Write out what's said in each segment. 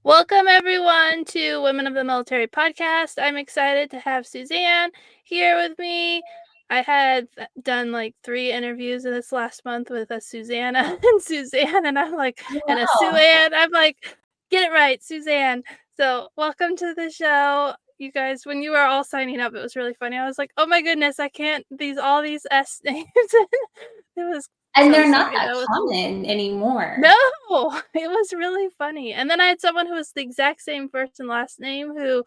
Welcome, everyone, to Women of the Military podcast. I'm excited to have Suzanne here with me. I had done like 3 interviews in this last month with a Susanna and Suzanne, and I'm like, Oh, and a wow. Sue-Ann. I'm like, get it right, Suzanne. So, welcome to the show. You guys, when you were all signing up, it was really funny. I was like, oh my goodness, I can't, all these S names. It was And so they're not sorry. that That was common anymore. no, it was really funny, and then I had someone who was the exact same first and last name who,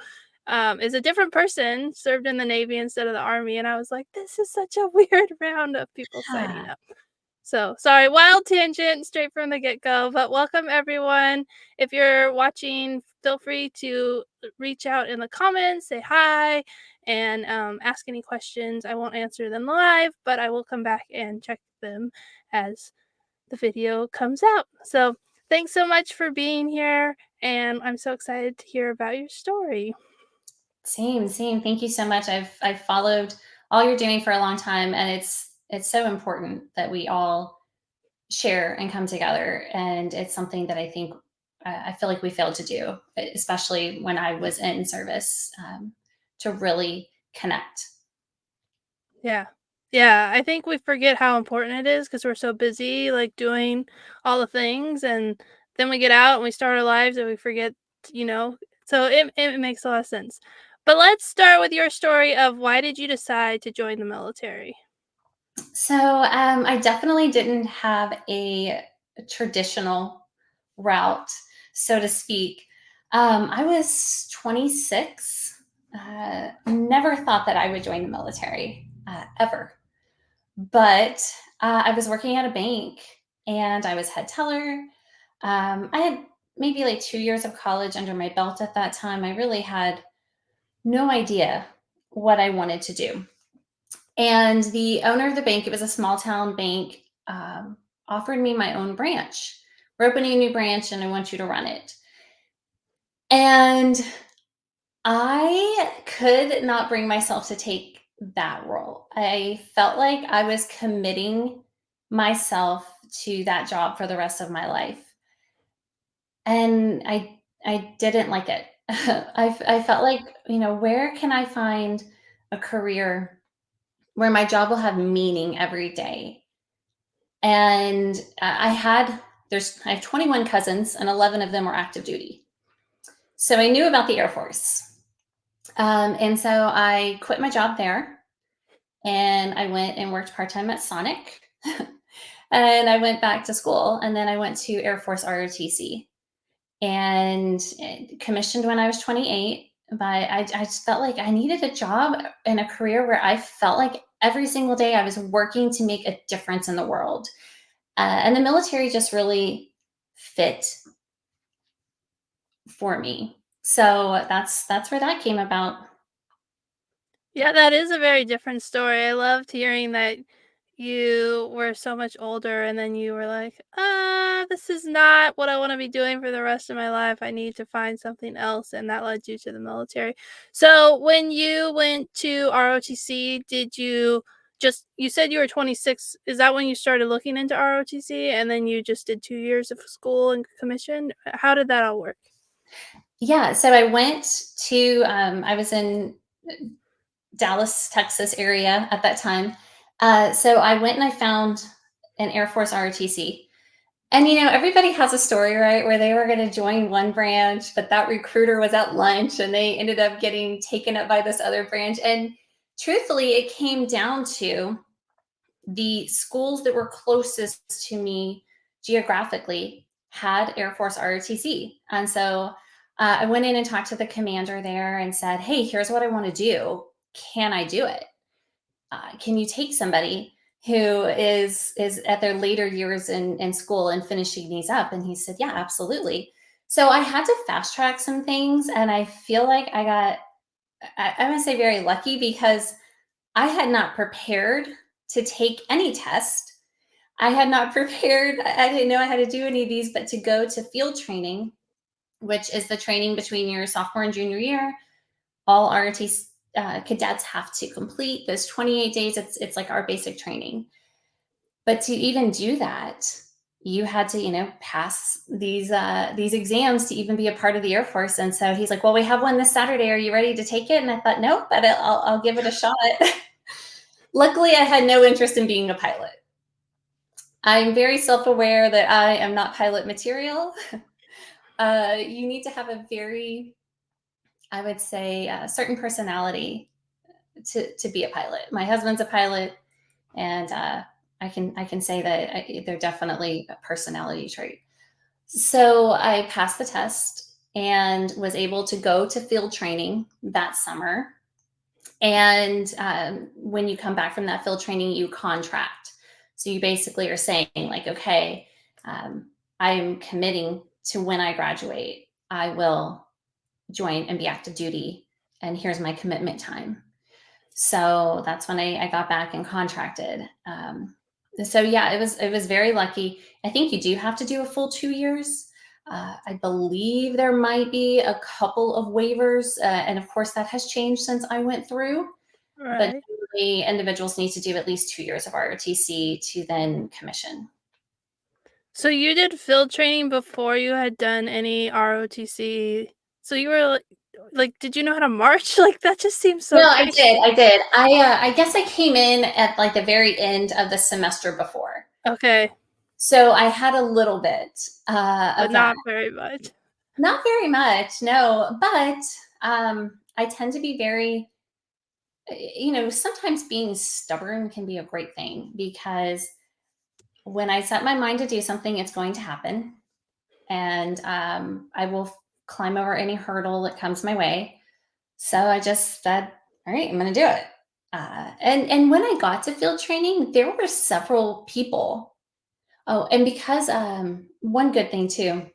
is a different person, served in the Navy instead of the Army, and I was like, "This is such a weird round of people signing Yeah. up." So, sorry, wild tangent straight from the get-go, but welcome everyone. If you're watching, feel free to reach out in the comments, say hi, and, ask any questions. I won't answer them live, but I will come back and check them as the video comes out. So thanks so much for being here, and I'm so excited to hear about your story. Same, same. Thank you so much. I've followed all you're doing for a long time, and it's so important that we all share and come together. And it's something that I think I feel like we failed to do, especially when I was in service, to really connect. Yeah. Yeah, I think we forget how important it is because we're so busy, like, doing all the things, and then we get out and we start our lives and we forget, you know? So it makes a lot of sense. But let's start with your story of why did you decide to join the military? So I definitely didn't have a traditional route, so to speak. I was 26. Never thought that I would join the military ever. But I was working at a bank and I was head teller. I had maybe like 2 years of college under my belt at that time. I really had no idea what I wanted to do. And the owner of the bank, it was a small town bank, offered me my own branch. We're opening a new branch and I want you to run it. And I could not bring myself to take that role. I felt like I was committing myself to that job for the rest of my life. And I didn't like it. I felt like, where can I find a career where my job will have meaning every day? And I have 21 cousins and 11 of them were active duty. So I knew about the Air Force. And so I quit my job there and I went and worked part time at Sonic. And I went back to school and then I went to Air Force ROTC and commissioned when I was 28. But I just felt like I needed a job and a career where I felt like every single day I was working to make a difference in the world. And the military just really fit for me. So that's where that came about. Yeah, that is a very different story. I loved hearing that you were so much older and then you were like, this is not what I want to be doing for the rest of my life. I need to find something else. And that led you to the military. So when you went to ROTC, did you you said you were 26. Is that when you started looking into ROTC and then you just did 2 years of school and commission? How did that all work? Yeah, so I went to I was in Dallas, Texas area at that time. So I went and I found an Air Force ROTC. And everybody has a story, right? Where they were going to join one branch, but that recruiter was at lunch and they ended up getting taken up by this other branch. And truthfully, it came down to the schools that were closest to me geographically had Air Force ROTC. And so I went in and talked to the commander there and said, "Hey, here's what I want to do. Can I do it? Can you take somebody who is at their later years in school and finishing these up?" And he said, "Yeah, absolutely." So I had to fast track some things, and I feel like I want to say very lucky because I had not prepared to take any test. I had not prepared. I didn't know I had to do any of these, but to go to field training, which is the training between your sophomore and junior year. All ROT cadets have to complete those 28 days. It's like our basic training. But to even do that, you had to, pass these exams to even be a part of the Air Force. And so he's like, well, we have one this Saturday. Are you ready to take it? And I thought, nope, but I'll give it a shot. Luckily, I had no interest in being a pilot. I'm very self-aware that I am not pilot material. You need to have a very, I would say, certain personality to be a pilot. My husband's a pilot, and I can say that they're definitely a personality trait. So I passed the test and was able to go to field training that summer. And when you come back from that field training, you contract. So you basically are saying, like, okay, I'm committing to when I graduate, I will join and be active duty. And here's my commitment time. So that's when I got back and contracted. So yeah, it was very lucky. I think you do have to do a full 2 years. I believe there might be a couple of waivers, and of course that has changed since I went through. But Right. generally, individuals need to do at least 2 years of ROTC to then commission. So you did field training before you had done any ROTC. So you were like, did you know how to march? Like that just seems so No, I did. crazy. I did. I guess I came in at like the very end of the semester before, Okay, so I had a little bit but of that. not very much. Not very much, no, but I tend to be very, sometimes being stubborn can be a great thing because when I set my mind to do something, it's going to happen. And I will climb over any hurdle that comes my way. So I just said, all right, I'm going to do it. And when I got to field training, there were several people. Oh, and because one good thing too,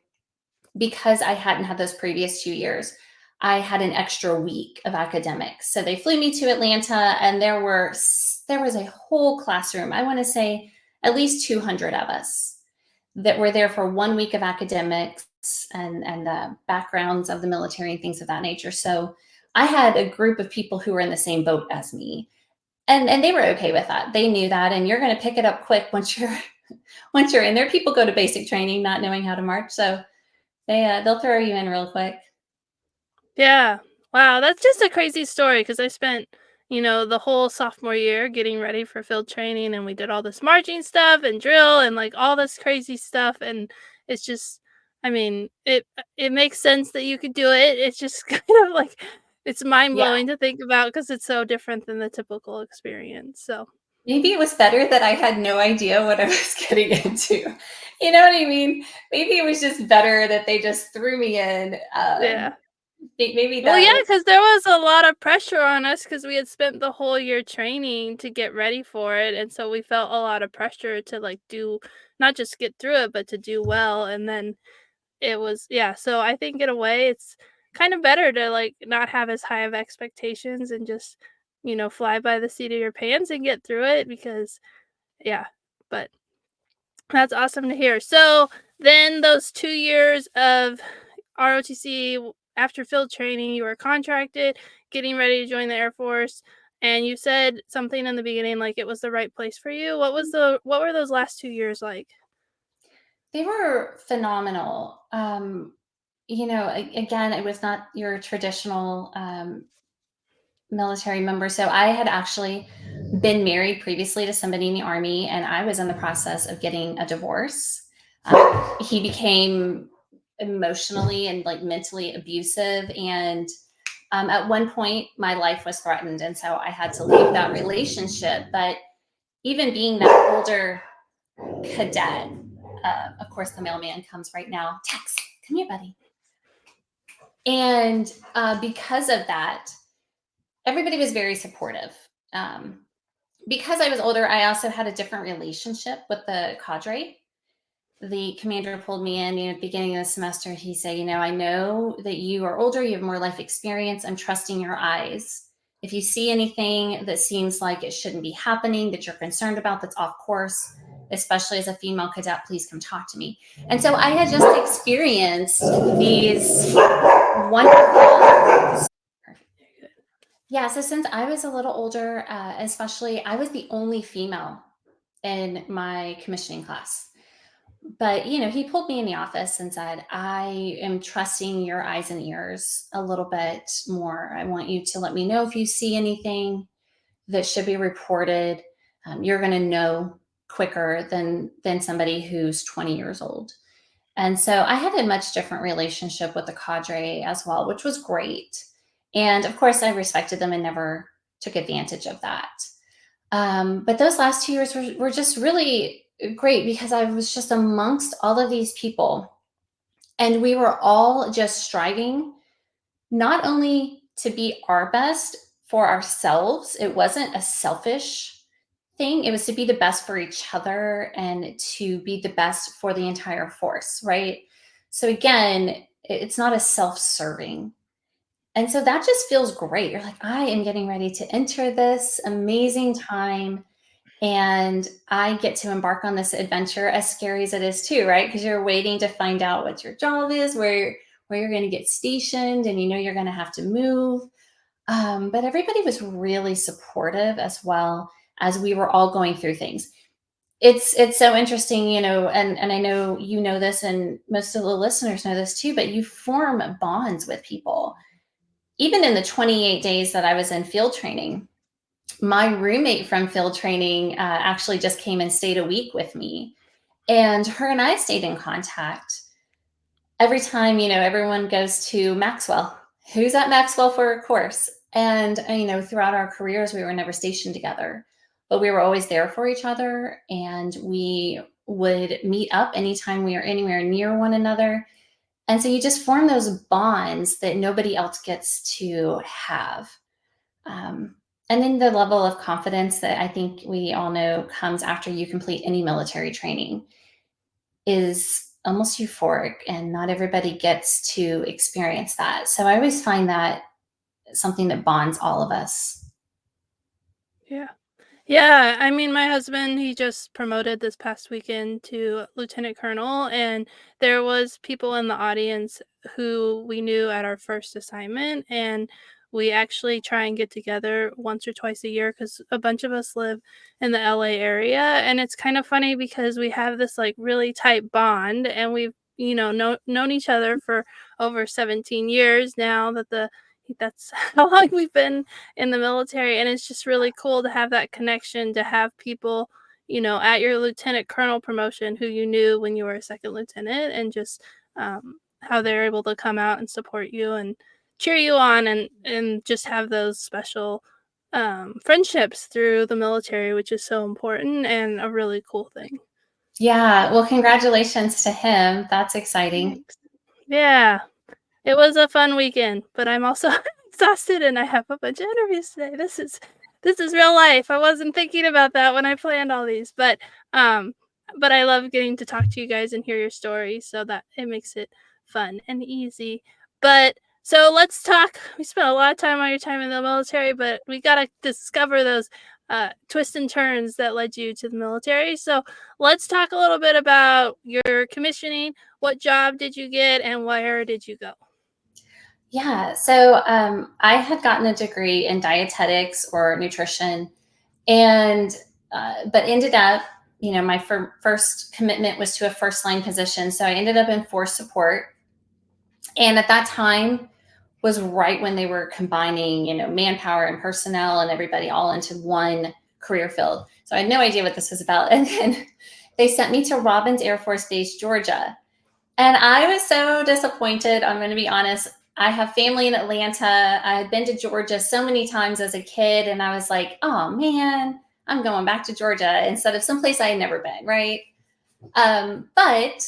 because I hadn't had those previous 2 years, I had an extra week of academics. So they flew me to Atlanta, and there was a whole classroom. I want to say at least 200 of us that were there for 1 week of academics and the backgrounds of the military and things of that nature. So I had a group of people who were in the same boat as me, and they were okay with that. They knew that, and you're going to pick it up quick once you're once you're in there. People go to basic training not knowing how to march, so they'll throw you in real quick. Yeah. Wow, that's just a crazy story because I spent, the whole sophomore year getting ready for field training and we did all this marching stuff and drill and like all this crazy stuff and it's just I mean, it makes sense that you could do it. It's just kind of like it's Yeah. mind-blowing to think about because it's so different than the typical experience. So, Maybe it was better that I had no idea what I was getting into. You know what I mean? Maybe it was just better that they just threw me in. yeah. Maybe Well, yeah, that. because there was a lot of pressure on us because we had spent the whole year training to get ready for it, and so we felt a lot of pressure to, like, do not just get through it, but to do well, and then it was yeah, so I think in a way it's kind of better to, like, not have as high of expectations and just, fly by the seat of your pants and get through it because yeah, but that's awesome to hear. So then those 2 years of ROTC after field training, you were contracted, getting ready to join the Air Force, and you said something in the beginning like it was the right place for you. What were those last 2 years like? They were phenomenal. Again, it was not your traditional military member. So I had actually been married previously to somebody in the Army, and I was in the process of getting a divorce. He became emotionally and like mentally abusive, and at one point my life was threatened, and so I had to leave that relationship. But even being that older cadet, of course the mailman comes right now. Tex, come here, buddy. And because of that, everybody was very supportive. um, because I was older, I also had a different relationship with the cadre. The commander pulled me in, at the beginning of the semester. He said, I know that you are older, you have more life experience. I'm trusting your eyes. If you see anything that seems like it shouldn't be happening, that you're concerned about, that's off course, especially as a female cadet, please come talk to me. And so I had just experienced these wonderful. Yeah, so since I was a little older, especially, I was the only female in my commissioning class. But, he pulled me in the office and said, I am trusting your eyes and ears a little bit more. I want you to let me know if you see anything that should be reported. You're going to know quicker than somebody who's 20 years old. And so I had a much different relationship with the cadre as well, which was great. And of course, I respected them and never took advantage of that. But those last 2 years were just really great because I was just amongst all of these people. And we were all just striving not only to be our best for ourselves, it wasn't a selfish thing, it was to be the best for each other and to be the best for the entire force, right? So again, it's not a self-serving. And so that just feels great. You're like, I am getting ready to enter this amazing time and I get to embark on this adventure, as scary as it is too, right? Because you're waiting to find out what your job is, where you're going to get stationed, and you're going to have to move. But everybody was really supportive as well as we were all going through things. It's so interesting, and I know you know this, and most of the listeners know this too. But you form bonds with people, even in the 28 days that I was in field training. My roommate from field training actually just came and stayed a week with me, and her and I stayed in contact every time. Everyone goes to Maxwell. Who's at Maxwell for a course? And throughout our careers, we were never stationed together, but we were always there for each other, and we would meet up anytime we were anywhere near one another. And so you just form those bonds that nobody else gets to have. Um, and then the level of confidence that I think we all know comes after you complete any military training is almost euphoric, and not everybody gets to experience that. So I always find that something that bonds all of us. Yeah. Yeah, I mean, my husband, he just promoted this past weekend to lieutenant colonel, and there was people in the audience who we knew at our first assignment, and we actually try and get together once or twice a year because a bunch of us live in the LA area, and it's kind of funny because we have this like really tight bond, and we've known each other for over 17 years now. That's how long we've been in the military, and it's just really cool to have that connection, to have people, at your lieutenant colonel promotion who you knew when you were a second lieutenant, and just how they're able to come out and support you and cheer you on, and just have those special friendships through the military, which is so important and a really cool thing. Yeah. Well, congratulations to him. That's exciting. Thanks. Yeah. It was a fun weekend, but I'm also exhausted and I have a bunch of interviews today. This is real life. I wasn't thinking about that when I planned all these, um but I love getting to talk to you guys and hear your stories so that it makes it fun and easy. But so let's talk. We spent a lot of time on your time in the military, but we got to discover those twists and turns that led you to the military. So let's talk a little bit about your commissioning. What job did you get and where did you go? Yeah. So I had gotten a degree in dietetics or nutrition, and but ended up, my first commitment was to a first line position. So I ended up in force support, and at that time was right when they were combining, manpower and personnel and everybody all into one career field. So I had no idea what this was about, and then they sent me to Robins Air Force Base, Georgia. And I was so disappointed. I'm going to be honest. I have family in Atlanta. I had been to Georgia so many times as a kid, and I was like, oh man, I'm going back to Georgia instead of someplace I had never been, right? But,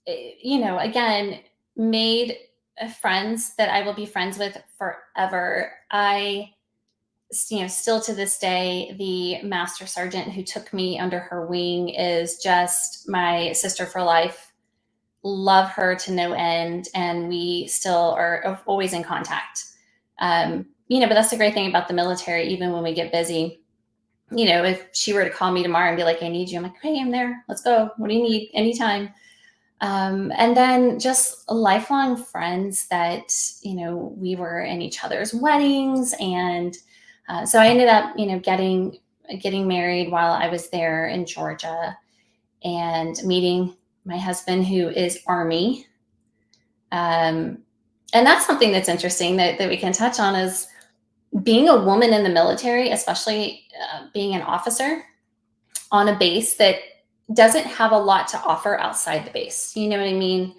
again, made friends that I will be friends with forever. Still to this day, the master sergeant who took me under her wing is just my sister for life. Love her to no end, and we still are always in contact. But that's the great thing about the military. Even when we get busy, if she were to call me tomorrow and be like, I need you, I'm like, hey, I'm there, let's go, what do you need, anytime. And then just lifelong friends that we were in each other's weddings, and so I ended up getting married while I was there in Georgia, and meeting my husband, who is Army. And that's something that's interesting that we can touch on is being a woman in the military, especially being an officer on a base that doesn't have a lot to offer outside the base. You know what I mean?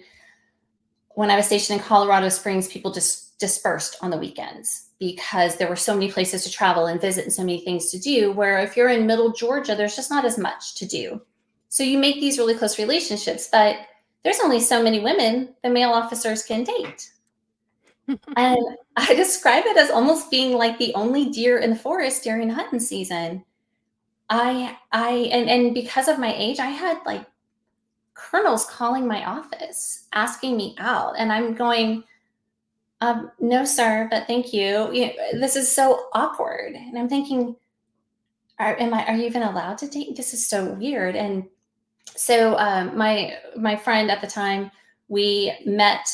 When I was stationed in Colorado Springs, people just dispersed on the weekends because there were so many places to travel and visit and so many things to do, where if you're in middle Georgia, there's just not as much to do. So you make these really close relationships, but there's only so many women the male officers can date. And I describe it as almost being like the only deer in the forest during hunting season. And because of my age, I had like colonels calling my office asking me out, and I'm going, no, sir, but thank you. This is so awkward. And I'm thinking, are you even allowed to date? This is so weird. And so my friend at the time, we met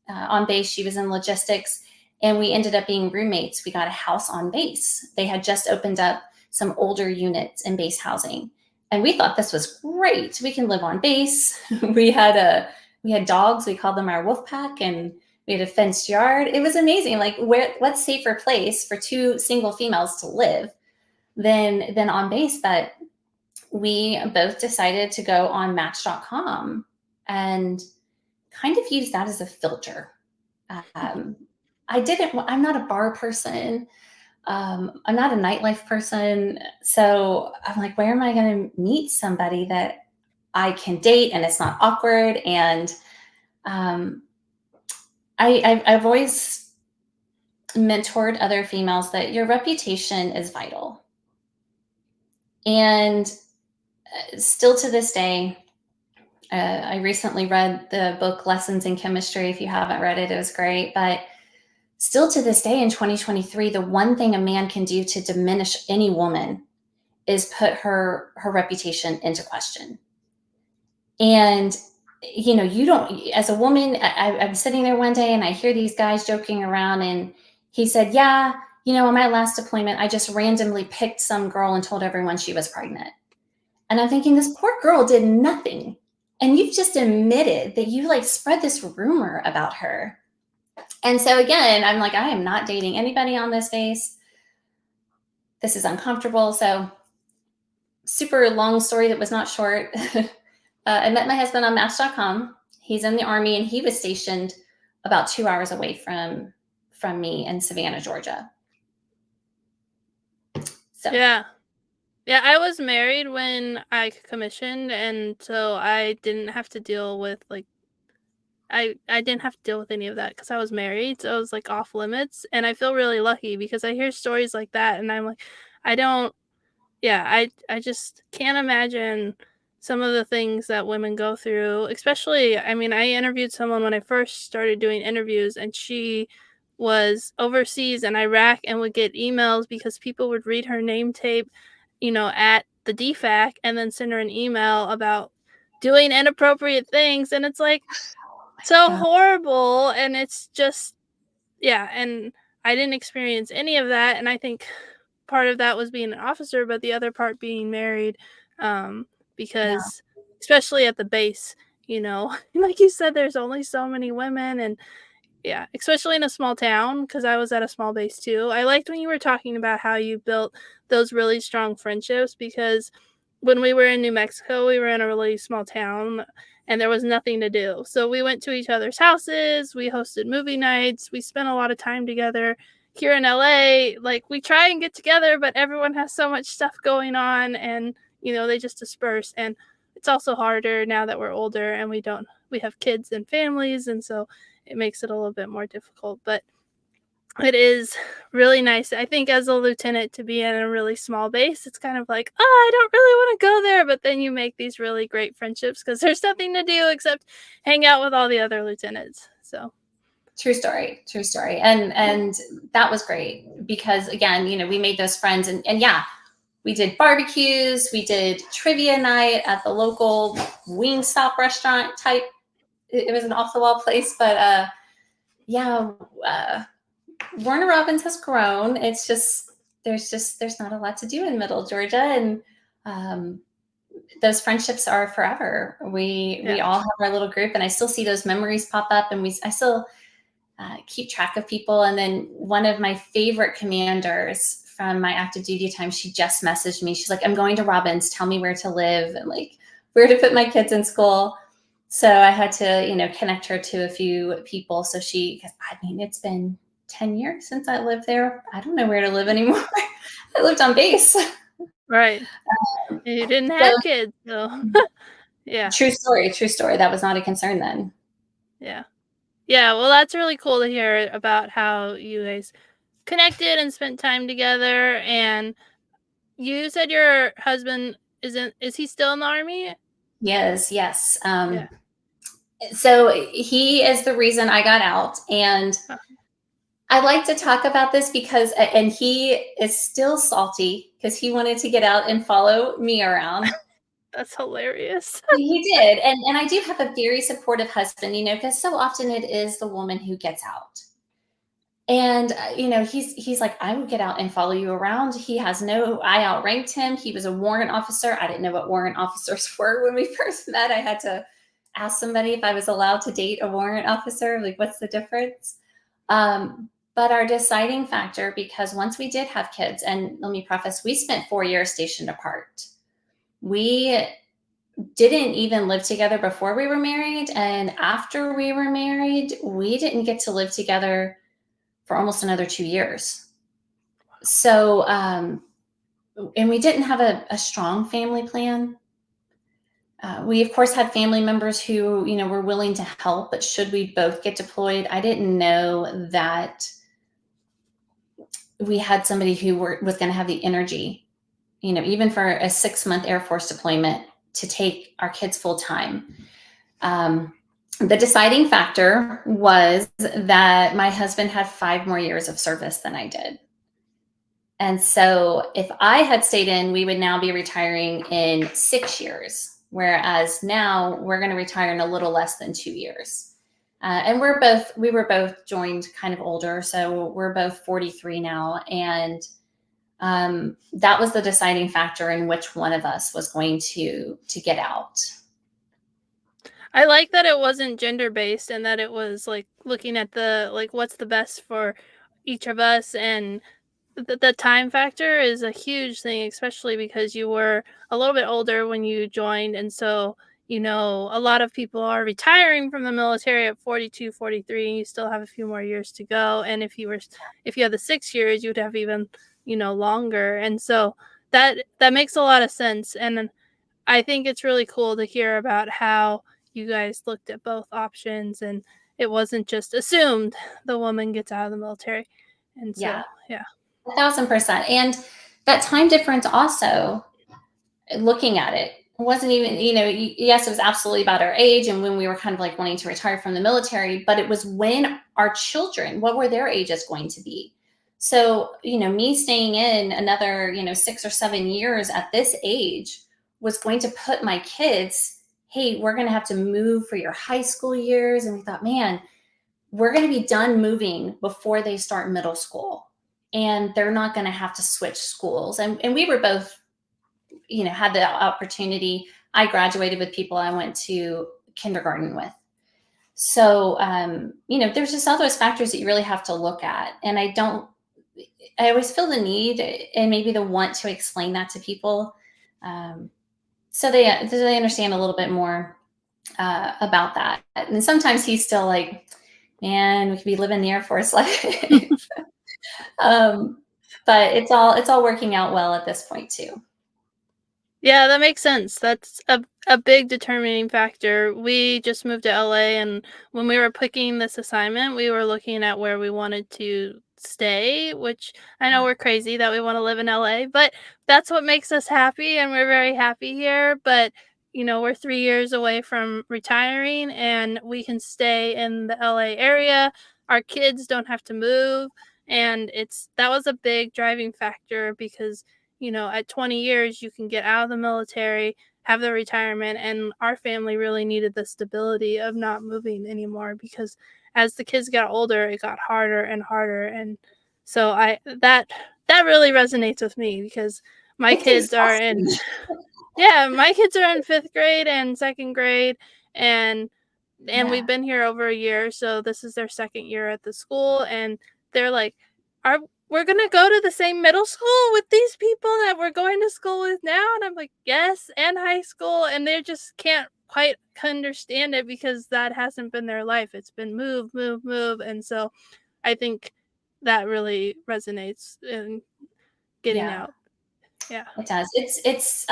on base. She was in logistics, and we ended up being roommates. We got a house on base. They had just opened up some older units in base housing, and we thought this was great. We can live on base. we had dogs. We called them our wolf pack, and we had a fenced yard. It was amazing. Like, what safer place for two single females to live than on base? But we both decided to go on Match.com and kind of use that as a filter. I'm not a bar person. I'm not a nightlife person. So I'm like, where am I going to meet somebody that I can date and it's not awkward? And I've always mentored other females that your reputation is vital. And still to this day, I recently read the book Lessons in Chemistry. If you haven't read it, it was great. But still to this day in 2023, the one thing a man can do to diminish any woman is put her reputation into question. And, you don't, as a woman, I'm sitting there one day and I hear these guys joking around, and he said, yeah, on my last deployment, I just randomly picked some girl and told everyone she was pregnant. And I'm thinking, this poor girl did nothing. And you've just admitted that you spread this rumor about her. And so again, I'm like, I am not dating anybody on this base. This is uncomfortable. So super long story that was not short. I met my husband on Match.com. He's in the Army, and he was stationed about 2 hours away from me in Savannah, Georgia. So Yeah. Yeah, I was married when I commissioned, and so I didn't have to deal with I didn't have to deal with any of that because I was married, so I was off limits, and I feel really lucky because I hear stories like that, and I'm like, I don't yeah, I just can't imagine some of the things that women go through, especially I mean, I interviewed someone when I first started doing interviews, and she was overseas in Iraq and would get emails because people would read her name tape, at the DFAC and then send her an email about doing inappropriate things, and it's so God, horrible, and it's just yeah, and I didn't experience any of that, and I think part of that was being an officer, but the other part being married, yeah, because especially at the base, like you said, there's only so many women, and yeah, especially in a small town, because I was at a small base too. I liked when you were talking about how you built those really strong friendships because when we were in New Mexico, we were in a really small town and there was nothing to do. So we went to each other's houses, we hosted movie nights, we spent a lot of time together. Here in LA, we try and get together, but everyone has so much stuff going on and they just disperse. And it's also harder now that we're older and we have kids and families, and so it makes it a little bit more difficult. But it is really nice, I think, as a lieutenant to be in a really small base. It's kind of like, oh, I don't really want to go there. But then you make these really great friendships because there's nothing to do except hang out with all the other lieutenants. So, true story. And that was great because again, we made those friends, and yeah, we did barbecues, we did trivia night at the local Wingstop restaurant type. It was an off the wall place, but yeah, Warner Robins has grown. It's just there's not a lot to do in Middle Georgia, and those friendships are forever. We Yeah. all have our little group, and I still see those memories pop up, and I still keep track of people. And then one of my favorite commanders from my active duty time, she just messaged me. She's like, "I'm going to Robins. Tell me where to live and like where to put my kids in school." So I had to, connect her to a few people. So because I mean, it's been 10 years since I lived there. I don't know where to live anymore. I lived on base. Right. And you didn't So have kids, so yeah, true story, true story. That was not a concern then. yeah. Yeah, well, that's really cool to hear about how you guys connected and spent time together, and you said your husband is he still in the army? Yes, yes. Yeah. So he is the reason I got out. And Oh, I like to talk about this and he is still salty because he wanted to get out and follow me around. that's hilarious. He did. And I do have a very supportive husband, because so often it is the woman who gets out. And he's like, I would get out and follow you around. I outranked him. He was a warrant officer. I didn't know what warrant officers were when we first met. I had to ask somebody if I was allowed to date a warrant officer. Like, what's the difference? But our deciding factor, because once we did have kids, and let me preface, we spent 4 years stationed apart. We didn't even live together before we were married. And after we were married, we didn't get to live together for almost another 2 years. So, and we didn't have a strong family plan. We, of course, had family members who, were willing to help, but should we both get deployed, I didn't know that we had somebody who was going to have the energy, even for a 6-month Air Force deployment to take our kids full time. The deciding factor was that my husband had 5 more years of service than I did. And so if I had stayed in, we would now be retiring in 6 years, whereas now we're going to retire in a little less than 2 years. And we were both joined kind of older, so we're both 43 now. And that was the deciding factor in which one of us was going to get out. I like that it wasn't gender-based and that it was, like, looking at what's the best for each of us, and the time factor is a huge thing, especially because you were a little bit older when you joined, and so, a lot of people are retiring from the military at 42, 43, and you still have a few more years to go, and if you had the 6 years, you'd have even, longer, and so that makes a lot of sense, and I think it's really cool to hear about how you guys looked at both options, and it wasn't just assumed the woman gets out of the military, and Yeah, so, yeah. 1,000%. And that time difference also, looking at it, wasn't even, yes, it was absolutely about our age and when we were kind of like wanting to retire from the military, but it was when our children, what were their ages going to be? So, me staying in another, 6 or 7 years at this age was going to put my kids, hey, we're going to have to move for your high school years. And we thought, man, we're going to be done moving before they start middle school. And they're not going to have to switch schools. And we were both, had the opportunity. I graduated with people I went to kindergarten with. So, there's just all those factors that you really have to look at. And I always feel the need and maybe the want to explain that to people. So they understand a little bit more about that. And sometimes he's still like, man, we could be living the Air Force life. But it's all working out well at this point too. Yeah, that makes sense. That's a big determining factor. We just moved to LA, and when we were picking this assignment, we were looking at where we wanted to stay, which I know we're crazy that we want to live in LA, but that's what makes us happy, and we're very happy here. But we're 3 years away from retiring, and we can stay in the LA area. Our kids don't have to move, and that was a big driving factor because at 20 years, you can get out of the military, have the retirement, and our family really needed the stability of not moving anymore because as the kids got older, it got harder and harder. And so that really resonates with me because my It's kids are in exhausting. Yeah, my kids are in 5th grade and 2nd grade, and we've Yeah. been here over a year, so this is their 2nd year at the school, and they're like, "Are we're gonna go to the same middle school with these people that we're going to school with now?" And I'm like, "Yes, and high school," and they just can't quite understand it because that hasn't been their life. It's been move, move, move, and so I think that really resonates in getting Yeah, out. Yeah. it does. It's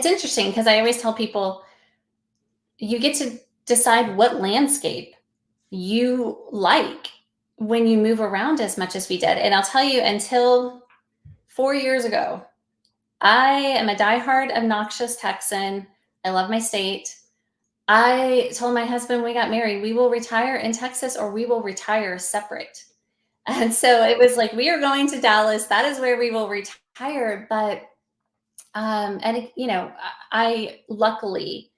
interesting because I always tell people you get to decide what landscape you like when you move around as much as we did. And I'll tell you, until 4 years ago, I am a diehard, obnoxious Texan. I love my state. I told my husband when we got married, we will retire in Texas or we will retire separate. And so it was like, we are going to Dallas. That is where we will retire. But, I luckily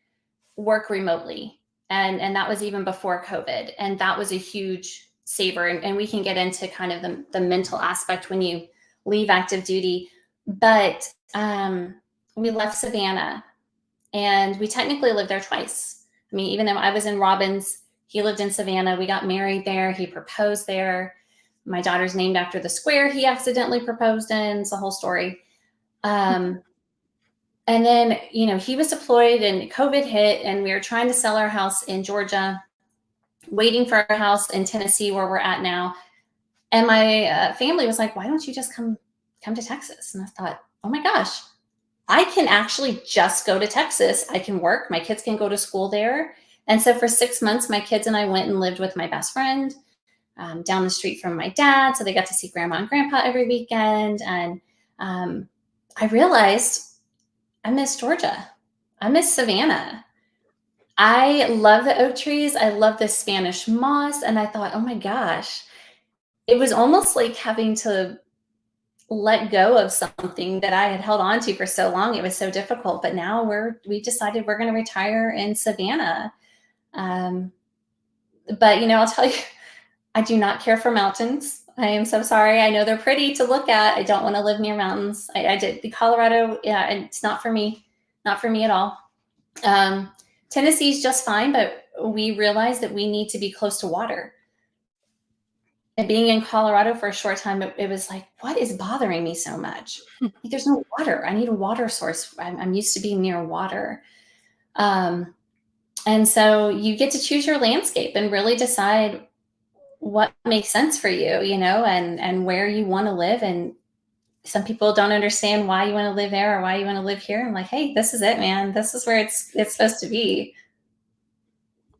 work remotely. And that was even before COVID. And that was a huge saver. And we can get into kind of the mental aspect when you leave active duty. But we left Savannah and we technically lived there twice. I mean, even though I was in Robins, he lived in Savannah. We got married there. He proposed there. My daughter's named after the square he accidentally proposed in. It's a whole story. Um, and then, he was deployed and COVID hit, and we were trying to sell our house in Georgia, waiting for our house in Tennessee, where we're at now. And my family was like, why don't you just come to Texas? And I thought, oh my gosh, I can actually just go to Texas. I can work. My kids can go to school there. And so for 6 months, my kids and I went and lived with my best friend down the street from my dad. So they got to see grandma and grandpa every weekend. And I realized I miss Georgia. I miss Savannah. I love the oak trees. I love the Spanish moss. And I thought, oh my gosh, it was almost like having to let go of something that I had held on to for so long. It was so difficult. But now we decided we're going to retire in Savannah. Um, but I'll tell you, I do not care for mountains. I am so sorry. I know they're pretty to look at. I don't want to live near mountains. I did the Colorado. Yeah, it's not for me. Not for me at all. Um, Tennessee's just fine, but we realized that we need to be close to water. And being in Colorado for a short time, it was like, what is bothering me so much? Like, there's no water. I need a water source. I'm used to being near water. Um, and so you get to choose your landscape and really decide what makes sense for you, and where you want to live. And some people don't understand why you want to live there or why you want to live here. I'm like, hey, this is it, man. This is where it's supposed to be.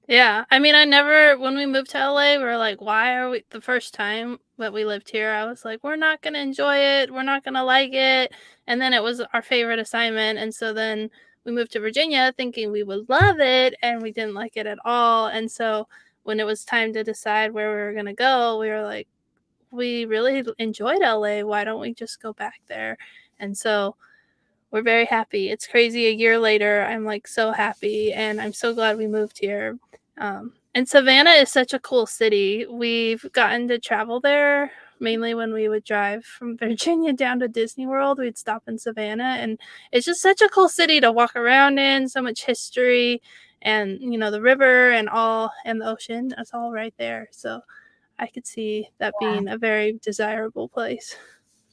Yeah, I mean, I never when we moved to LA, we were like, "Why are we" the first time that we lived here, I was like, "We're not gonna enjoy it, we're not gonna like it," and then it was our favorite assignment, and so then we moved to Virginia thinking we would love it, and we didn't like it at all, and so when it was time to decide where we were gonna go, we were like, "We really enjoyed LA, why don't we just go back there?" And so we're very happy. It's crazy a year later, I'm, like, so happy, and I'm so glad we moved here. And Savannah is such a cool city. We've gotten to travel there mainly when we would drive from Virginia down to Disney World, we'd stop in Savannah, and it's just such a cool city to walk around in, so much history and, the river and the ocean, it's all right there, so I could see that being a very desirable place.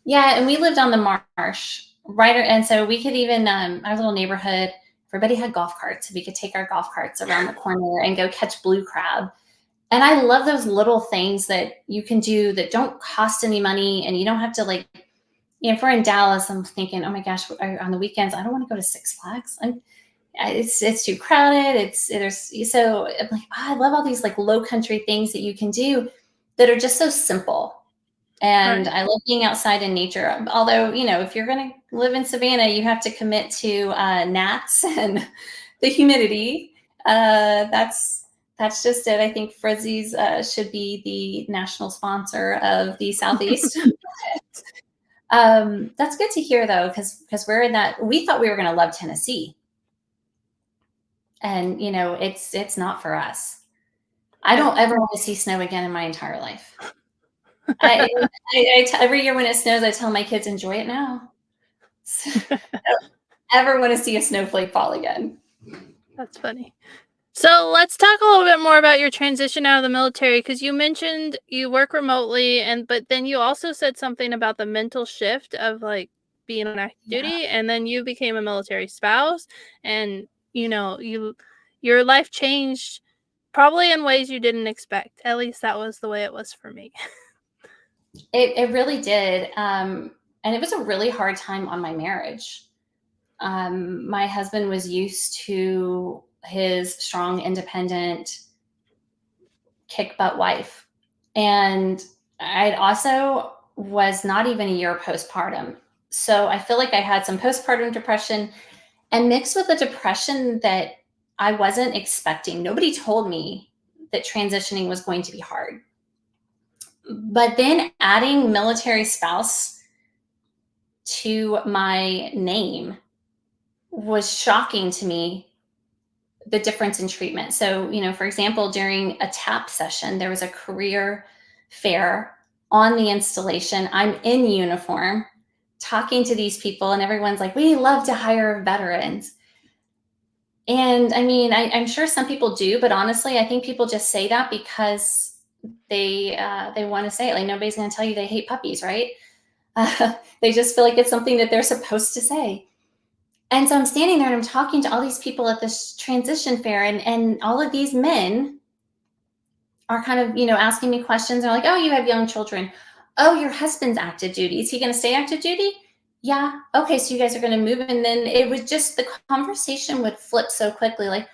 Yeah, and we lived on the marsh, right? And so we could even our little neighborhood. Everybody had golf carts, so we could take our golf carts around the corner and go catch blue crab. And I love those little things that you can do that don't cost any money, and you don't have to if we're in Dallas, I'm thinking, oh my gosh, on the weekends, I don't want to go to Six Flags. It's too crowded. So I'm like, I love all these like low country things that you can do that are just so simple. And Right. I love being outside in nature. Although, if you're going to live in Savannah, you have to commit to gnats and the humidity. That's just it. I think Frizzies should be the national sponsor of the Southeast. That's good to hear, though, because we're in that. We thought we were going to love Tennessee, and it's not for us. I Yeah. don't ever want to see snow again in my entire life. Every year when it snows, I tell my kids, enjoy it now. ever want to see a snowflake fall again. That's funny. So let's talk a little bit more about your transition out of the military, because you mentioned you work remotely, and but then you also said something about the mental shift of like being on active Yeah. duty, and then you became a military spouse, and your life changed probably in ways you didn't expect. At least that was the way it was for me. It really did. And it was a really hard time on my marriage. My husband was used to his strong, independent, kick butt wife. And I also was not even a year postpartum. So I feel like I had some postpartum depression and mixed with a depression that I wasn't expecting. Nobody told me that transitioning was going to be hard. But then adding military spouse to my name was shocking to me, the difference in treatment. So, for example, during a TAP session, there was a career fair on the installation. I'm in uniform talking to these people, and everyone's like, we love to hire veterans. And I mean, I'm sure some people do, but honestly, I think people just say that because they want to say it. Like nobody's going to tell you they hate puppies, right? They just feel like it's something that they're supposed to say. And so I'm standing there and I'm talking to all these people at this transition fair, and all of these men are kind of, asking me questions. They're like, oh, you have young children. Oh, your husband's active duty. Is he going to stay active duty? Yeah. Okay. So you guys are going to move. And then it would just, the conversation would flip so quickly like,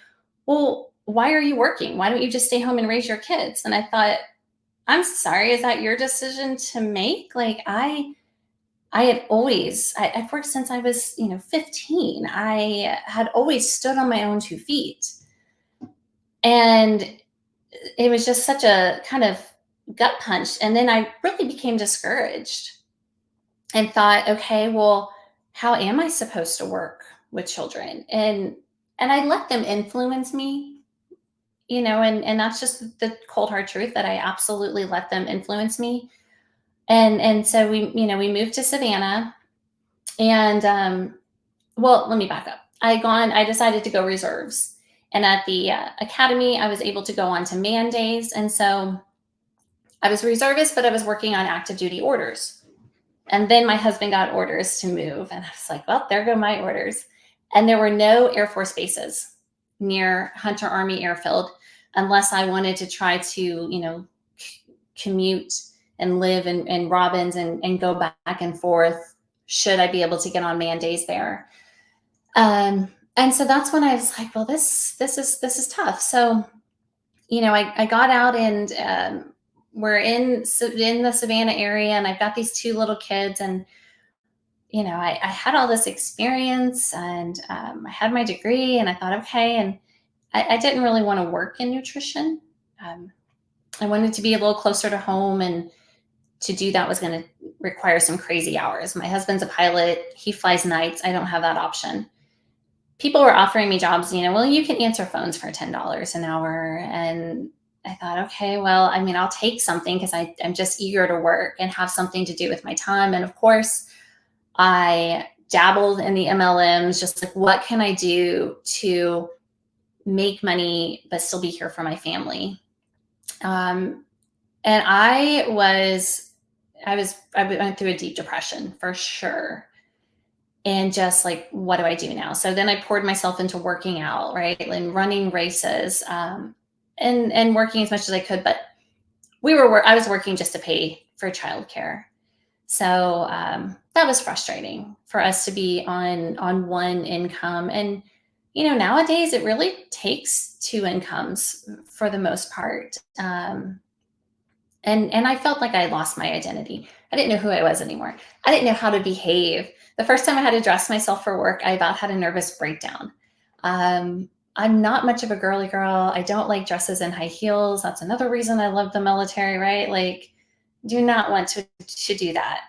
well, why are you working? Why don't you just stay home and raise your kids? And I thought, I'm sorry. Is that your decision to make? Like, I've worked since I was, 15. I had always stood on my own 2 feet. And it was just such a kind of gut punch. And then I really became discouraged and thought, okay, well, how am I supposed to work with children? And I let them influence me, and that's just the cold hard truth, that I absolutely let them influence me. And so we moved to Savannah. And well, let me back up. I decided to go reserves. And at the academy, I was able to go on to man days. And so I was reservist, but I was working on active duty orders. And then my husband got orders to move. And I was like, well, there go my orders. And there were no Air Force bases near Hunter Army Airfield unless I wanted to try to, commute and live in Robins and go back and forth, should I be able to get on man days there. And so that's when I was like, well, this is tough. So, I got out, and we're in the Savannah area, and I've got these 2 little kids, and I had all this experience, and I had my degree, and I thought, okay, and I didn't really want to work in nutrition. I wanted to be a little closer to home, and to do that was going to require some crazy hours. My husband's a pilot; he flies nights. I don't have that option. People were offering me jobs, well, you can answer phones for $10 an hour. And I thought, okay, well, I mean, I'll take something because I'm just eager to work and have something to do with my time. And of course, I dabbled in the MLMs, just like, what can I do to make money but still be here for my family? And I went through a deep depression for sure. And just like, what do I do now? So then I poured myself into working out, right, and running races, and working as much as I could. But I was working just to pay for childcare, so that was frustrating for us to be on one income. And nowadays it really takes 2 incomes for the most part. And I felt like I lost my identity. I didn't know who I was anymore. I didn't know how to behave. The first time I had to dress myself for work, I about had a nervous breakdown. I'm not much of a girly girl. I don't like dresses and high heels. That's another reason I love the military, right? Like, do not want to do that.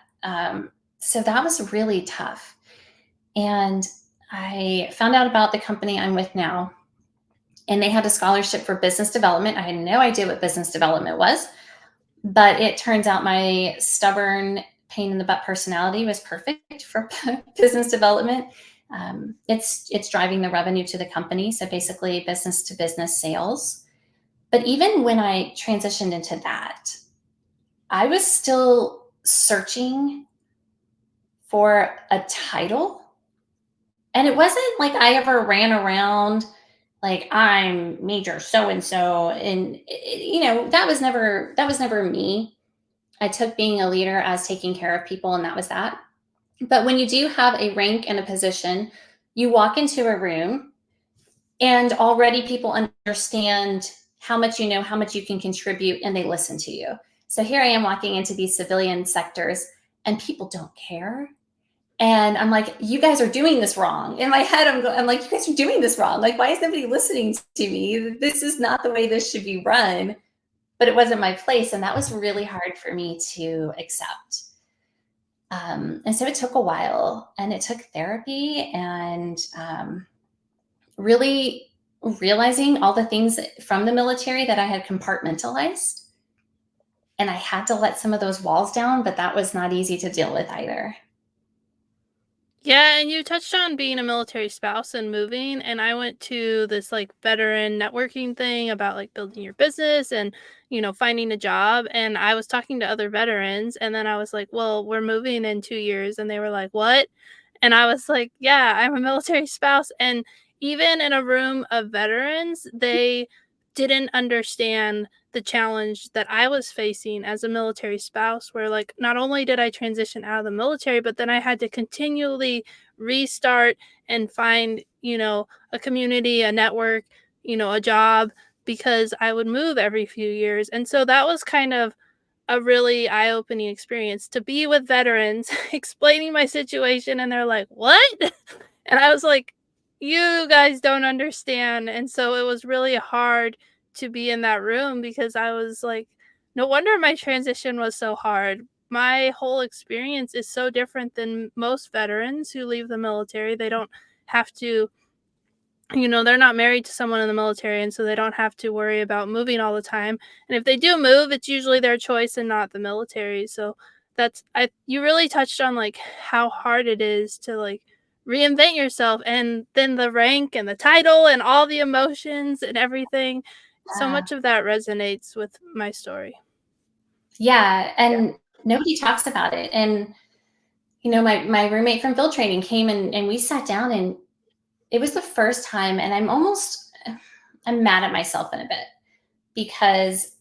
So that was really tough. And I found out about the company I'm with now, and they had a scholarship for business development. I had no idea what business development was. But it turns out my stubborn, pain in the butt personality was perfect for business development. It's driving the revenue to the company. So basically business to business sales. But even when I transitioned into that, I was still searching for a title. And it wasn't like I ever ran around like I'm major so and so, and that was never me. I took being a leader as taking care of people, and that was that. But when you do have a rank and a position, you walk into a room and already people understand how much you know, how much you can contribute, and they listen to you. So here I am walking into these civilian sectors, and people don't care. And I'm like, you guys are doing this wrong. In my head, I'm like, you guys are doing this wrong. Like, why is nobody listening to me? This is not the way this should be run. But it wasn't my place. And that was really hard for me to accept. And so it took a while, and it took therapy, and really realizing all the things from the military that I had compartmentalized. And I had to let some of those walls down, but that was not easy to deal with either. Yeah, and you touched on being a military spouse and moving, and I went to this like veteran networking thing about like building your business and, finding a job. And I was talking to other veterans, and then I was like, well, we're moving in 2 years. And they were like, what? And I was like, yeah, I'm a military spouse. And even in a room of veterans, they didn't understand the challenge that I was facing as a military spouse, where like not only did I transition out of the military, but then I had to continually restart and find, a community, a network, a job, because I would move every few years. And so that was kind of a really eye-opening experience to be with veterans explaining my situation, and they're like, "What?" And I was like, "You guys don't understand." And so it was really hard to be in that room because I was like, "No wonder my transition was so hard." My whole experience is so different than most veterans who leave the military. They don't have to, they're not married to someone in the military, and so they don't have to worry about moving all the time. And if they do move, it's usually their choice and not the military. So you really touched on like how hard it is to like reinvent yourself, and then the rank and the title and all the emotions and everything. So Yeah. much of that resonates with my story. Yeah. And nobody talks about it. And, my roommate from field training came, and we sat down, and it was the first time. And I'm mad at myself in a bit because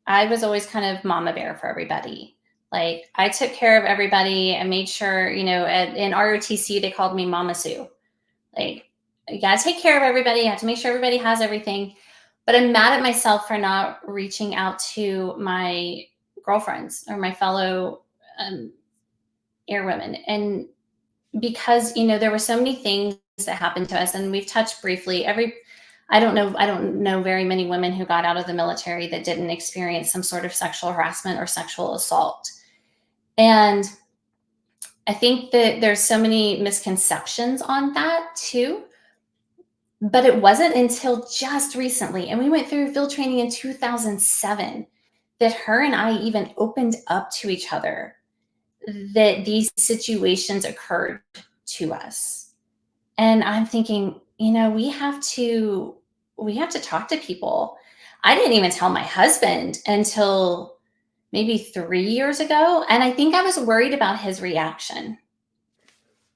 I was always kind of mama bear for everybody. Like I took care of everybody and made sure, in ROTC, they called me Mama Sue. Like, you gotta take care of everybody. You have to make sure everybody has everything. But I'm mad at myself for not reaching out to my girlfriends or my fellow airwomen. And because, there were so many things that happened to us, and we've touched briefly I don't know very many women who got out of the military that didn't experience some sort of sexual harassment or sexual assault. And I think that there's so many misconceptions on that too. But it wasn't until just recently, and we went through field training in 2007, that her and I even opened up to each other that these situations occurred to us. And I'm thinking, we have to talk to people. I didn't even tell my husband until maybe 3 years ago. And I think I was worried about his reaction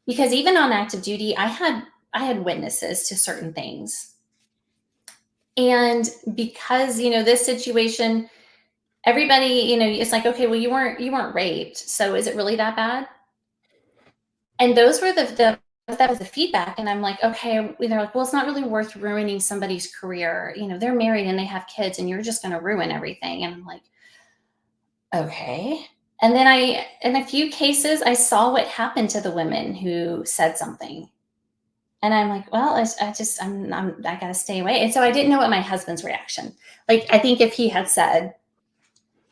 because even on active duty, I had witnesses to certain things. And because, this situation, everybody, it's like, okay, well, you weren't raped. So is it really that bad? And those were that was the feedback. And I'm like, okay. They're like, well, it's not really worth ruining somebody's career. They're married and they have kids, and you're just going to ruin everything. And I'm like, okay. And then in a few cases, I saw what happened to the women who said something. And I'm like, well, I got to stay away. And so I didn't know what my husband's reaction. Like, I think if he had said,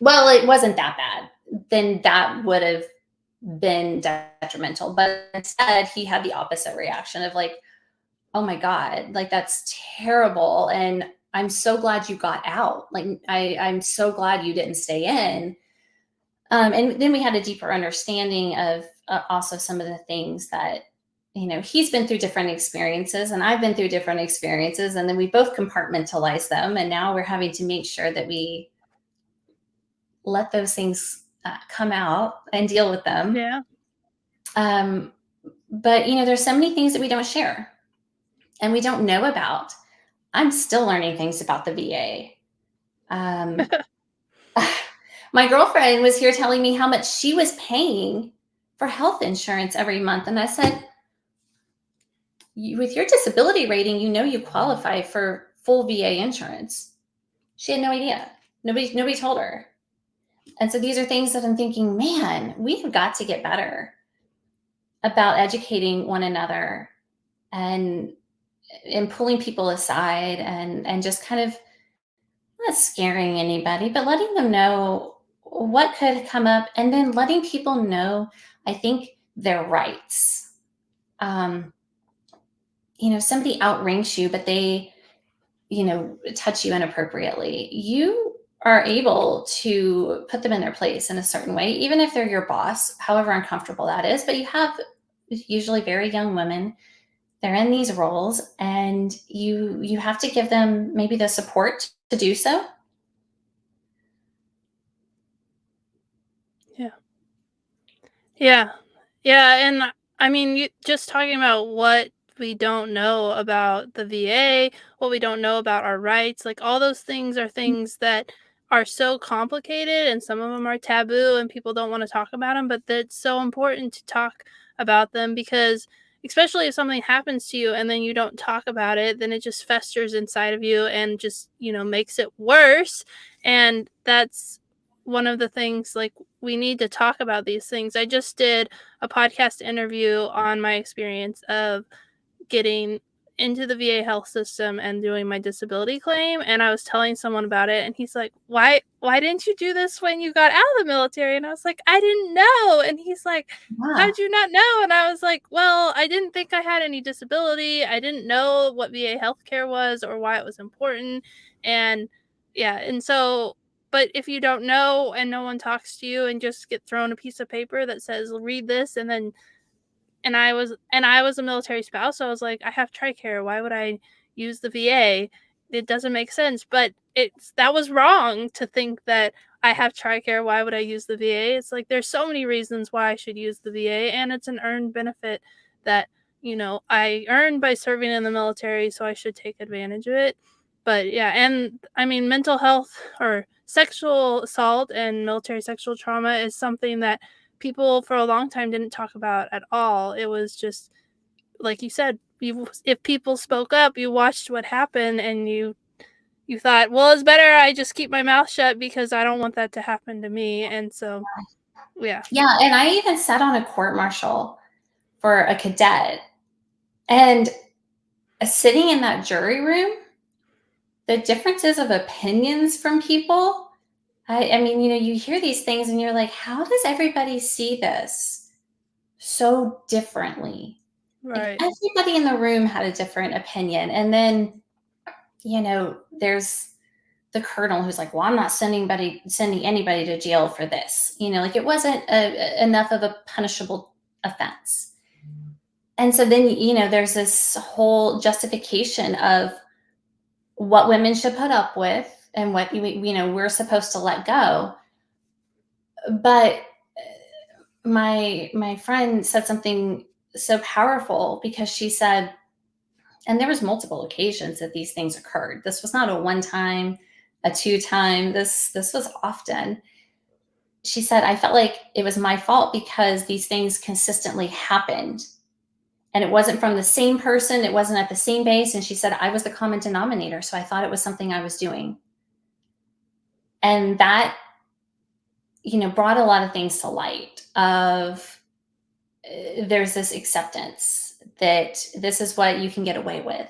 well, it wasn't that bad, then that would have been detrimental. But instead, he had the opposite reaction of like, oh my God, like that's terrible. And I'm so glad you got out. Like, I'm so glad you didn't stay in. And then we had a deeper understanding of also some of the things that he's been through different experiences and I've been through different experiences, and then we both compartmentalize them. And now we're having to make sure that we let those things come out and deal with them. Yeah. But, there's so many things that we don't share and we don't know about. I'm still learning things about the VA. Um, my girlfriend was here telling me how much she was paying for health insurance every month. And I said, with your disability rating, you qualify for full VA insurance. She had no idea. Nobody told her. And so these are things that I'm thinking, man, we have got to get better about educating one another and pulling people aside and just kind of not scaring anybody, but letting them know what could come up, and then letting people know, I think, their rights. Somebody outranks you, but they, touch you inappropriately. You are able to put them in their place in a certain way, even if they're your boss, however uncomfortable that is. But you have usually very young women. They're in these roles, and you have to give them maybe the support to do so. Yeah. Yeah. Yeah, and I mean, just talking about what we don't know about the VA, what we don't know about our rights, like all those things are things that are so complicated, and some of them are taboo and people don't want to talk about them, but that's so important to talk about them because especially if something happens to you and then you don't talk about it, then it just festers inside of you and just, makes it worse. And that's one of the things, like, we need to talk about these things. I just did a podcast interview on my experience of getting into the VA health system and doing my disability claim, and I was telling someone about it, and he's like, "Why didn't you do this when you got out of the military?" And I was like, "I didn't know." And he's like, "How Yeah. did you not know?" And I was like, "Well, I didn't think I had any disability. I didn't know what VA healthcare was or why it was important." And yeah, and so but if you don't know and no one talks to you and just get thrown a piece of paper that says, "Read this," and then I was a military spouse, so I was like, "I have TRICARE, why would I use the VA? It doesn't make sense." But that was wrong to think that I have TRICARE, why would I use the VA? It's like there's so many reasons why I should use the VA, and it's an earned benefit that, I earned by serving in the military, so I should take advantage of it. But yeah, and I mean, mental health or sexual assault and military sexual trauma is something that people for a long time didn't talk about at all. It was just like you said, if people spoke up, you watched what happened and you thought, well, it's better I just keep my mouth shut because I don't want that to happen to me. And so, yeah. Yeah, and I even sat on a court martial for a cadet, and sitting in that jury room, the differences of opinions from people. I mean, you hear these things and you're like, how does everybody see this so differently? Like, Right. everybody in the room had a different opinion. And then, there's the colonel who's like, well, I'm not sending anybody to jail for this. Like, it wasn't enough of a punishable offense. And so then, there's this whole justification of what women should put up with and what we're supposed to let go. But my friend said something so powerful, because she said, and there was multiple occasions that these things occurred. This was not a one time, a two time. This was often. She said, I felt like it was my fault because these things consistently happened. And it wasn't from the same person, it wasn't at the same base. And she said, I was the common denominator. So I thought it was something I was doing. And that, brought a lot of things to light of there's this acceptance that this is what you can get away with.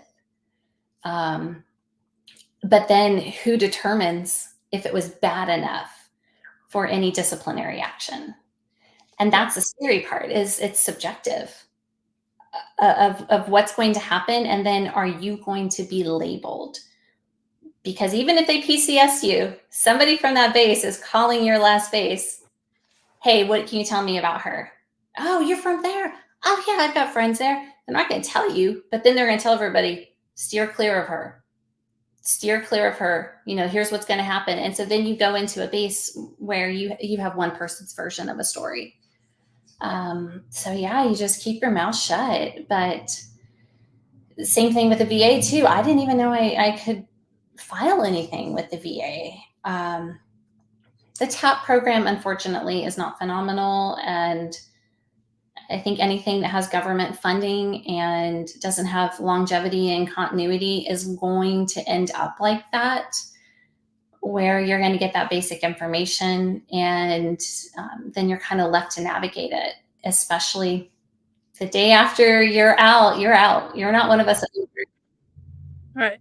But then who determines if it was bad enough for any disciplinary action? And Yeah. that's the scary part, is it's subjective of what's going to happen. And then are you going to be labeled? Because even if they PCS you, somebody from that base is calling your last base. Hey, what can you tell me about her? Oh, you're from there. Oh, yeah, I've got friends there. They're not going to tell you, but then they're going to tell everybody, steer clear of her. Steer clear of her. Here's what's going to happen. And so then you go into a base where you have one person's version of a story. So yeah, you just keep your mouth shut. But same thing with the VA too. I didn't even know I could file anything with the VA. The TAP program, unfortunately, is not phenomenal. And I think anything that has government funding and doesn't have longevity and continuity is going to end up like that, where you're going to get that basic information and then you're kind of left to navigate it, especially the day after you're out. You're not one of us. Right.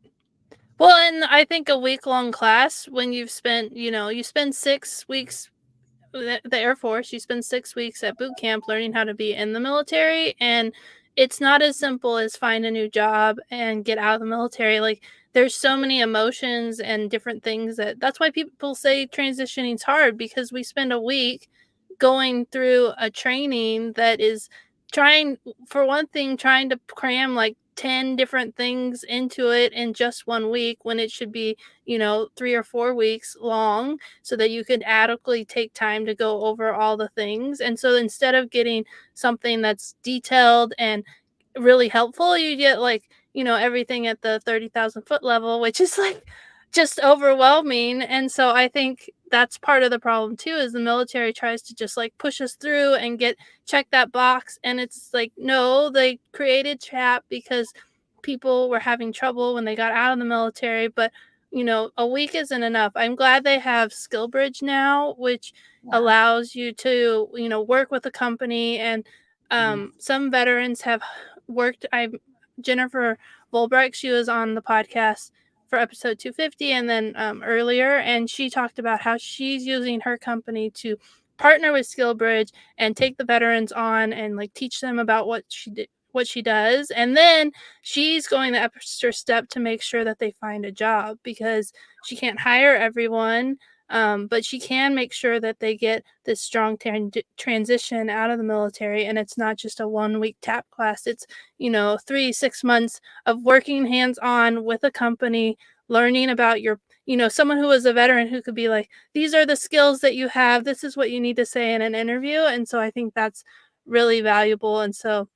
Well, and I think a week-long class when you've spent, you spend 6 weeks with the Air Force, you spend 6 weeks at boot camp learning how to be in the military, and it's not as simple as find a new job and get out of the military. Like, there's so many emotions and different things that's why people say transitioning's hard, because we spend a week going through a training that is trying, for one thing, trying to cram like 10 different things into it in just 1 week, when it should be 3 or 4 weeks long, so that you could adequately take time to go over all the things. And so instead of getting something that's detailed and really helpful, you get like everything at the 30,000 foot level, which is like just overwhelming. And so I think that's part of the problem too, is the military tries to just like push us through and check that box, and it's like, no, they created CHAP because people were having trouble when they got out of the military. But a week isn't enough. I'm glad they have Skill Bridge now, which Yeah. allows you to work with a company. And Mhm. some veterans have worked. I Jennifer Volbright, she was on the podcast for episode 250, and then earlier, and she talked about how she's using her company to partner with SkillBridge and take the veterans on and like teach them about what she does, and then she's going the extra step to make sure that they find a job, because she can't hire everyone. But she can make sure that they get this strong transition out of the military, and it's not just a 1 week tap class. It's 3 6 months of working hands on with a company, learning about someone who was a veteran who could be like, these are the skills that you have, this is what you need to say in an interview. And so I think that's really valuable. And so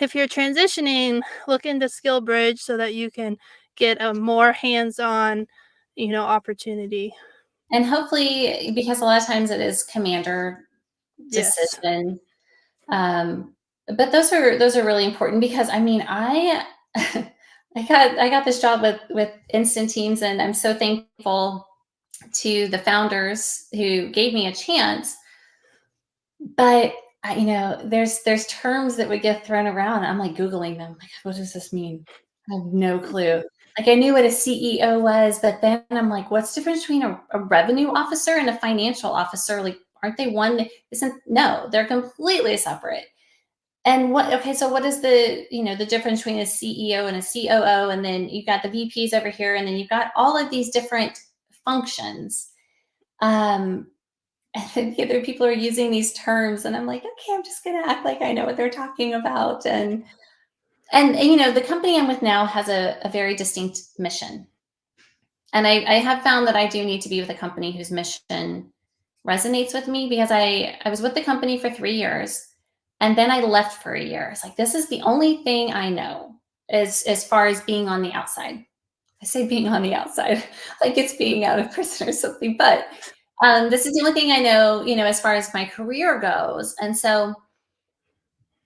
if you're transitioning, look into Skill Bridge so that you can get a more hands-on opportunity. And hopefully, because a lot of times it is commander Yes. decision. But those are really important, because I mean, I I got this job with Instant Teams, and I'm so thankful to the founders who gave me a chance. But there's terms that would get thrown around. I'm like Googling them. Like, what does this mean? I have no clue. Like, I knew what a CEO was, but then I'm like, what's the difference between a revenue officer and a financial officer? Like, aren't they one? Isn't No, they're completely separate. And okay, so what is the difference between a CEO and a COO? And then you've got the VPs over here, and then you've got all of these different functions. Um, and the other people are using these terms, and I'm like, okay, I'm just gonna act like I know what they're talking about. And the company I'm with now has a very distinct mission. And I have found that I do need to be with a company whose mission resonates with me, because I was with the company for 3 years, and then I left for a year. It's like, this is the only thing I know as far as being on the outside. I say being on the outside, like it's being out of prison or something, but this is the only thing I know, as far as my career goes. And so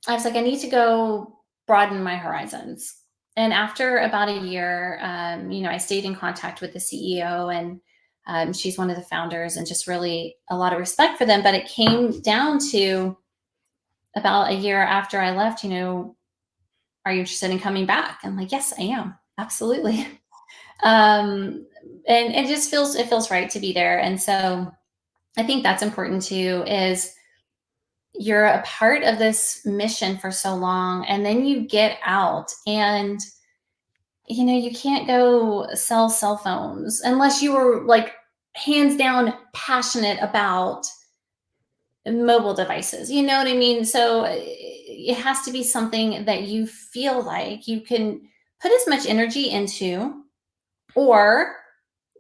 I was like, I need to go broaden my horizons. And after about a year, I stayed in contact with the CEO, and she's one of the founders, and just really a lot of respect for them. But it came down to about a year after I left, are you interested in coming back? I'm like, yes, I am. Absolutely. And it feels right to be there. And so I think that's important too, is you're a part of this mission for so long, and then you get out, and you can't go sell cell phones unless you were like hands down passionate about mobile devices. You know what I mean? So it has to be something that you feel like you can put as much energy into, or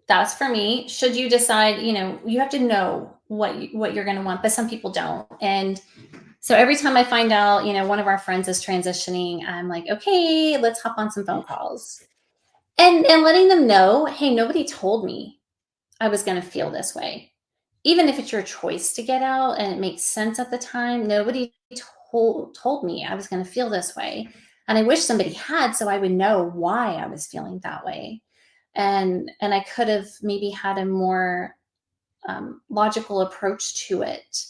that's for me. Should you decide, you have to know what you're going to want, but some people don't. And so every time I find out, one of our friends is transitioning, I'm like, okay, let's hop on some phone calls and letting them know, hey, nobody told me I was going to feel this way. Even if it's your choice to get out and it makes sense at the time, nobody told me I was going to feel this way. And I wish somebody had, so I would know why I was feeling that way. And I could have maybe had a more logical approach to it,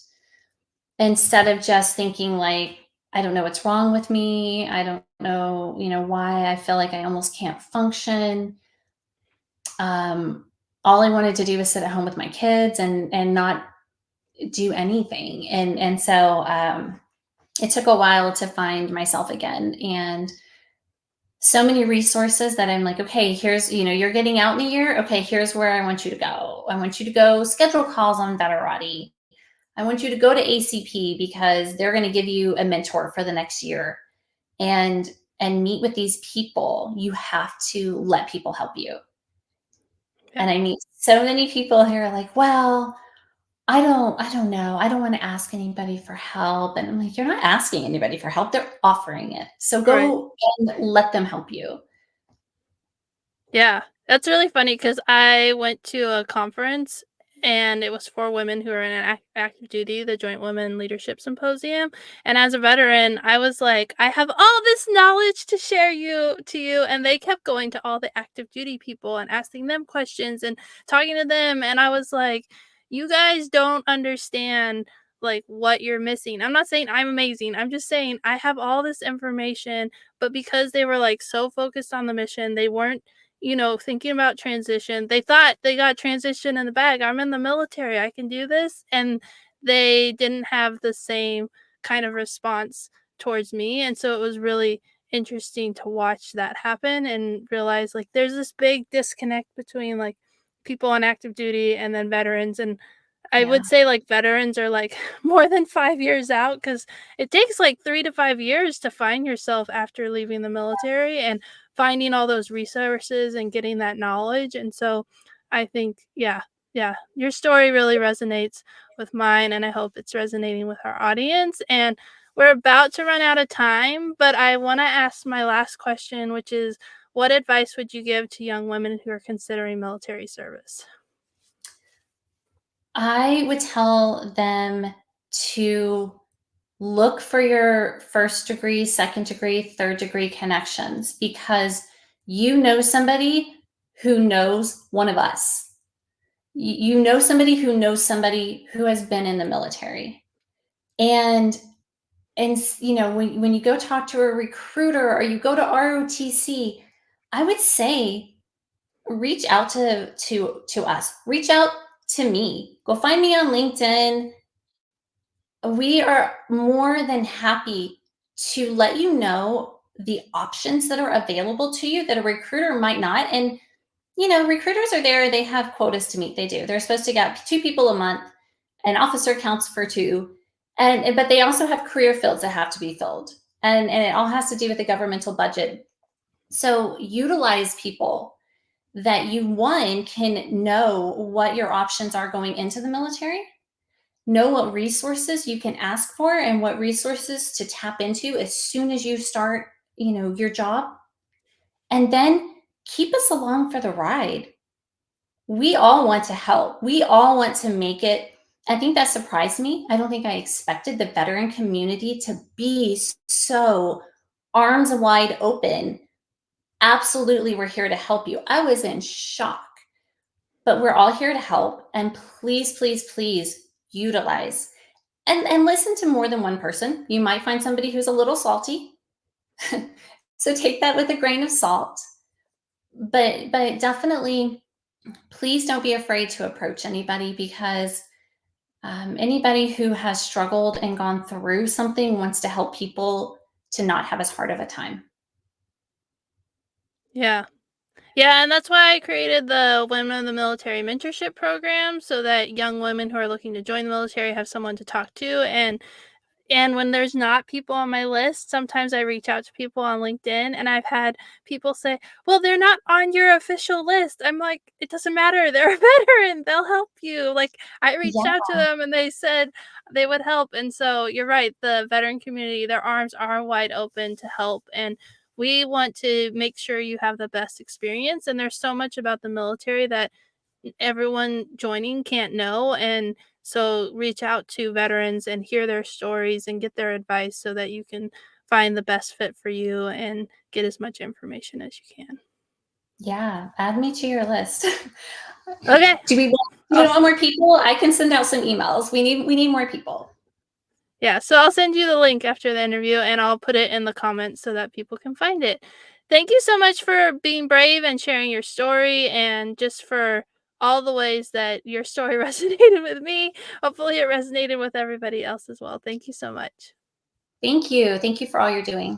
instead of just thinking like, I don't know what's wrong with me. I don't know, why I feel like I almost can't function. Um, all I wanted to do was sit at home with my kids and not do anything. And so it took a while to find myself again, and so many resources that I'm like, okay, here's, you're getting out in a year. Okay, here's where I want you to go. I want you to go schedule calls on Veterati. I want you to go to ACP because they're going to give you a mentor for the next year, and meet with these people. You have to let people help you. Yeah, And I meet so many people who are like, well, I don't know. I don't want to ask anybody for help. And I'm like, you're not asking anybody for help. They're offering it. So right. go and let them help you. Yeah, that's really funny because I went to a conference and it was for women who are in active duty, the Joint Women Leadership Symposium. And as a veteran, I was like, I have all this knowledge to share to you. And they kept going to all the active duty people and asking them questions and talking to them. And I was like, you guys don't understand like what you're missing. I'm not saying I'm amazing. I'm just saying I have all this information, but because they were like so focused on the mission, they weren't thinking about transition. They thought they got transition in the bag. I'm in the military. I can do this. And they didn't have the same kind of response towards me. And so it was really interesting to watch that happen and realize like there's this big disconnect between like people on active duty and then veterans. And I Yeah. would say, like, veterans are, like, more than 5 years out because it takes, like, 3 to 5 years to find yourself after leaving the military and finding all those resources and getting that knowledge, and so I think yeah, your story really resonates with mine, and I hope it's resonating with our audience, and we're about to run out of time, but I wanna ask my last question, which is, what advice would you give to young women who are considering military service? I would tell them to look for your first degree, second degree, third degree connections, because you know somebody who knows one of us. You know somebody who knows somebody who has been in the military. And when you go talk to a recruiter or you go to ROTC, I would say reach out to us. Reach out to me. Go find me on LinkedIn. We are more than happy to let you know the options that are available to you that a recruiter might not. And recruiters are there, they have quotas to meet. They do. They're supposed to get 2 people a month. An officer counts for two. But they also have career fields that have to be filled. And it all has to do with the governmental budget. So utilize people that you, one, can know what your options are going into the military, know what resources you can ask for and what resources to tap into as soon as you start, your job. And then keep us along for the ride. We all want to help. We all want to make it. I think that surprised me. I don't think I expected the veteran community to be so arms wide open. Absolutely, we're here to help you. I was in shock, but we're all here to help. And please, please, please utilize and listen to more than one person. You might find somebody who's a little salty. So take that with a grain of salt. But definitely, please don't be afraid to approach anybody, because anybody who has struggled and gone through something wants to help people to not have as hard of a time. Yeah. Yeah, and that's why I created the Women of the Military Mentorship Program so that young women who are looking to join the military have someone to talk to, and when there's not people on my list, sometimes I reach out to people on LinkedIn, and I've had people say, "Well, they're not on your official list." I'm like, "It doesn't matter. They're a veteran. They'll help you." Like, I reached Yeah, out to them and they said they would help. And so you're right, the veteran community, their arms are wide open to help. And we want to make sure you have the best experience. And there's so much about the military that everyone joining can't know. And so reach out to veterans and hear their stories and get their advice so that you can find the best fit for you and get as much information as you can. yeah, add me to your list. Okay. Do we I'll, want more people? I can send out some emails. We need more people. yeah, so I'll send you the link after the interview and I'll put it in the comments so that people can find it. Thank you so much for being brave and sharing your story and just for all the ways that your story resonated with me. Hopefully, it resonated with everybody else as well. Thank you so much. Thank you. Thank you for all you're doing.